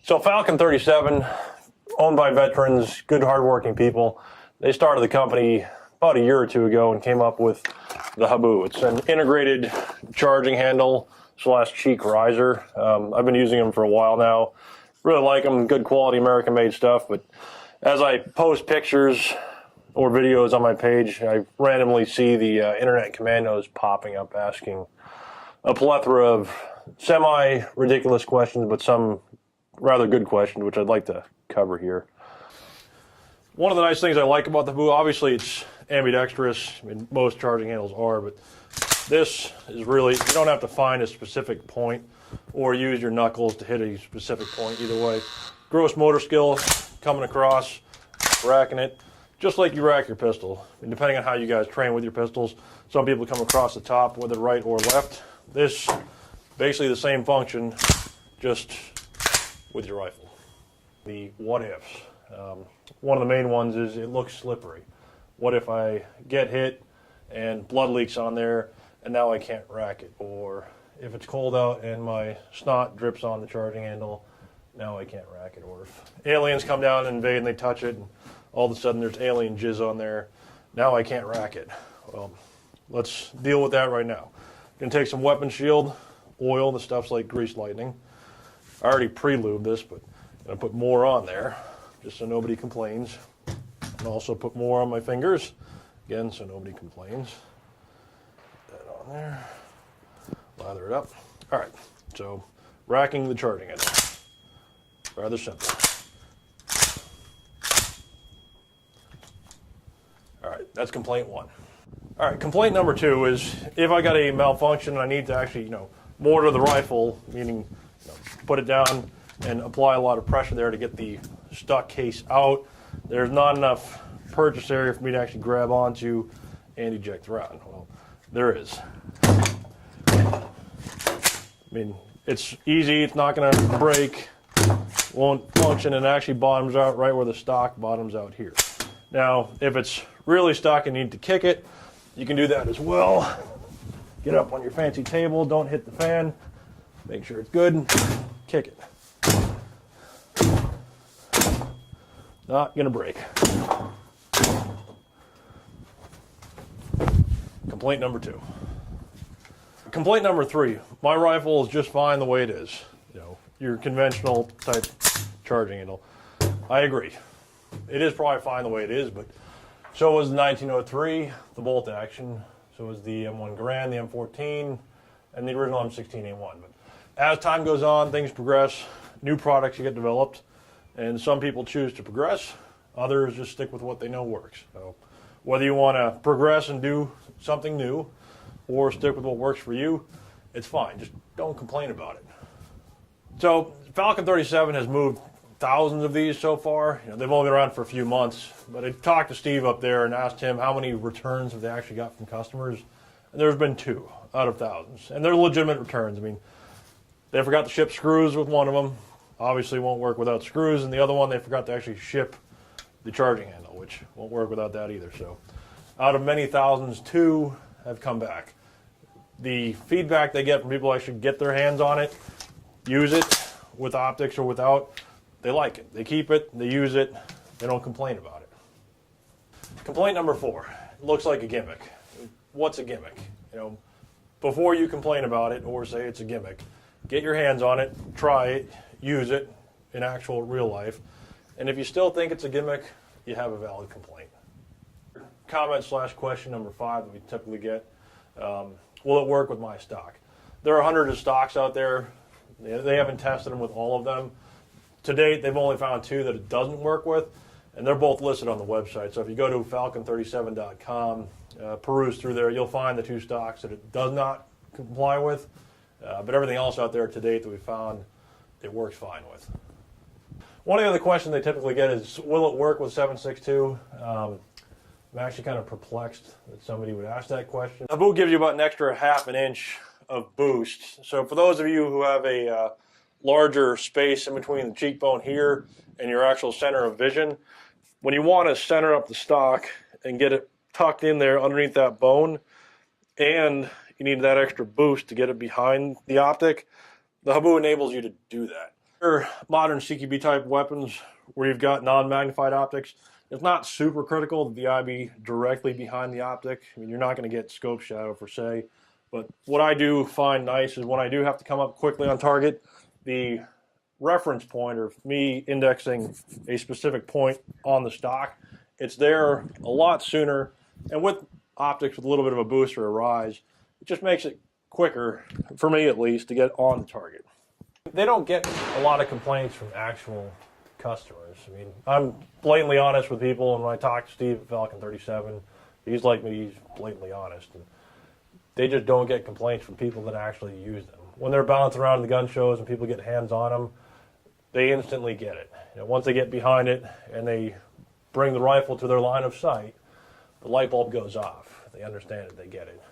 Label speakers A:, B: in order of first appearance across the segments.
A: So Falcon 37, owned by veterans, good hardworking people. They started the company about a year or two ago and came up with the HABU. It's an integrated charging handle / cheek riser. I've been using them for a while now. Really like them, good quality American made stuff, but as I post pictures or videos on my page, I randomly see the internet commandos popping up asking a plethora of semi-ridiculous questions, but some rather good questions, which I'd like to cover here. One of the nice things I like about the HABU, obviously it's ambidextrous. I mean, most charging handles are, but this is really, you don't have to find a specific point or use your knuckles to hit a specific point either way. Gross motor skill, coming across, racking it, just like you rack your pistol. I mean, depending on how you guys train with your pistols, some people come across the top, whether right or left. This, basically the same function, just with your rifle. The what ifs. One of the main ones is it looks slippery. What if I get hit and blood leaks on there and now I can't rack it? Or if it's cold out and my snot drips on the charging handle, now I can't rack it. Or if aliens come down and invade and they touch it and all of a sudden there's alien jizz on there, now I can't rack it. Well, let's deal with that right now. I'm gonna take some weapon shield, oil, the stuff's like greased lightning. I already pre-lubed this, but I'm gonna put more on there just so nobody complains. And also put more on my fingers, again, so nobody complains. Put that on there, lather it up. All right, so racking the charging handle, rather simple. All right, that's complaint one. All right, complaint number two is if I got a malfunction and I need to actually, mortar the rifle, meaning put it down and apply a lot of pressure there to get the stuck case out. There's not enough purchase area for me to actually grab onto and eject the round. Well, there is. I mean, it's easy, it's not gonna break, won't function, and it actually bottoms out right where the stock bottoms out here. Now, if it's really stuck and you need to kick it, you can do that as well. Get up on your fancy table, don't hit the fan, make sure it's good, kick it. Not gonna break. Complaint number two. Complaint number three, my rifle is just fine the way it is. Your conventional type charging handle. I agree. It is probably fine the way it is, but so was the 1903, the bolt action, so was the M1 Garand, the M14, and the original M16A1. But as time goes on, things progress, new products get developed, and some people choose to progress, others just stick with what they know works. So whether you want to progress and do something new or stick with what works for you, it's fine. Just don't complain about it. So Falcon 37 has moved thousands of these so far. They've only been around for a few months, but I talked to Steve up there and asked him how many returns have they actually got from customers, and there's been 2 out of thousands, and they're legitimate returns. I mean, they forgot to ship screws with one of them. Obviously won't work without screws, and the other one they forgot to actually ship the charging handle, which won't work without that either. So out of many thousands, 2 have come back. The feedback they get from people who actually get their hands on it, use it with optics or without, they like it. They keep it, they use it, they don't complain about it. Complaint number 4, it looks like a gimmick. What's a gimmick? Before you complain about it or say it's a gimmick, get your hands on it, try it, use it in actual real life, and if you still think it's a gimmick, you have a valid complaint. Comment / question number 5 that we typically get, will it work with my stock? There are hundreds of stocks out there. They haven't tested them with all of them. To date, they've only found 2 that it doesn't work with, and they're both listed on the website. So if you go to falcon37.com, peruse through there, you'll find the 2 stocks that it does not comply with, but everything else out there to date that we found, it works fine with. One of the other questions they typically get is, will it work with 7.62? I'm actually kind of perplexed that somebody would ask that question. HABU gives you about an extra ½ an inch of boost. So for those of you who have a larger space in between the cheekbone here and your actual center of vision, when you want to center up the stock and get it tucked in there underneath that bone, and you need that extra boost to get it behind the optic, the HABU enables you to do that. For modern CQB type weapons where you've got non-magnified optics, it's not super critical that the eye be directly behind the optic. I mean, you're not going to get scope shadow per se, but what I do find nice is when I do have to come up quickly on target, the reference point, or me indexing a specific point on the stock, it's there a lot sooner, and with optics with a little bit of a boost or a rise, it just makes it quicker, for me at least, to get on the target. They don't get a lot of complaints from actual customers. I mean, I'm blatantly honest with people, and when I talk to Steve at Falcon 37, he's like me, he's blatantly honest. And they just don't get complaints from people that actually use them. When they're bouncing around the gun shows and people get hands on them, they instantly get it. You know, once they get behind it and they bring the rifle to their line of sight, the light bulb goes off. They understand it, they get it.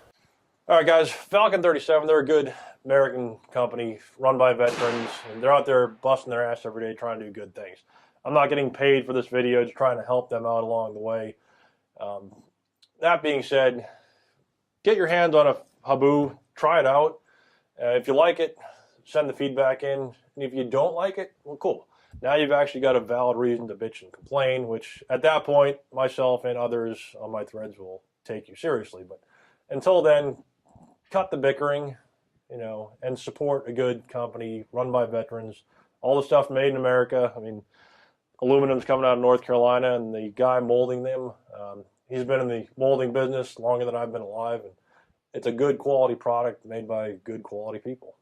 A: All right, guys, Falcon 37, they're a good American company run by veterans, and they're out there busting their ass every day trying to do good things. I'm not getting paid for this video, just trying to help them out along the way. That being said, get your hands on a HABU, try it out. If you like it, send the feedback in, and if you don't like it, well, cool. Now you've actually got a valid reason to bitch and complain, which at that point, myself and others on my threads will take you seriously. But until then, cut the bickering, you know, and support a good company run by veterans. All the stuff made in America. I mean, aluminum's coming out of North Carolina, and the guy molding them, he's been in the molding business longer than I've been alive, and it's a good quality product made by good quality people.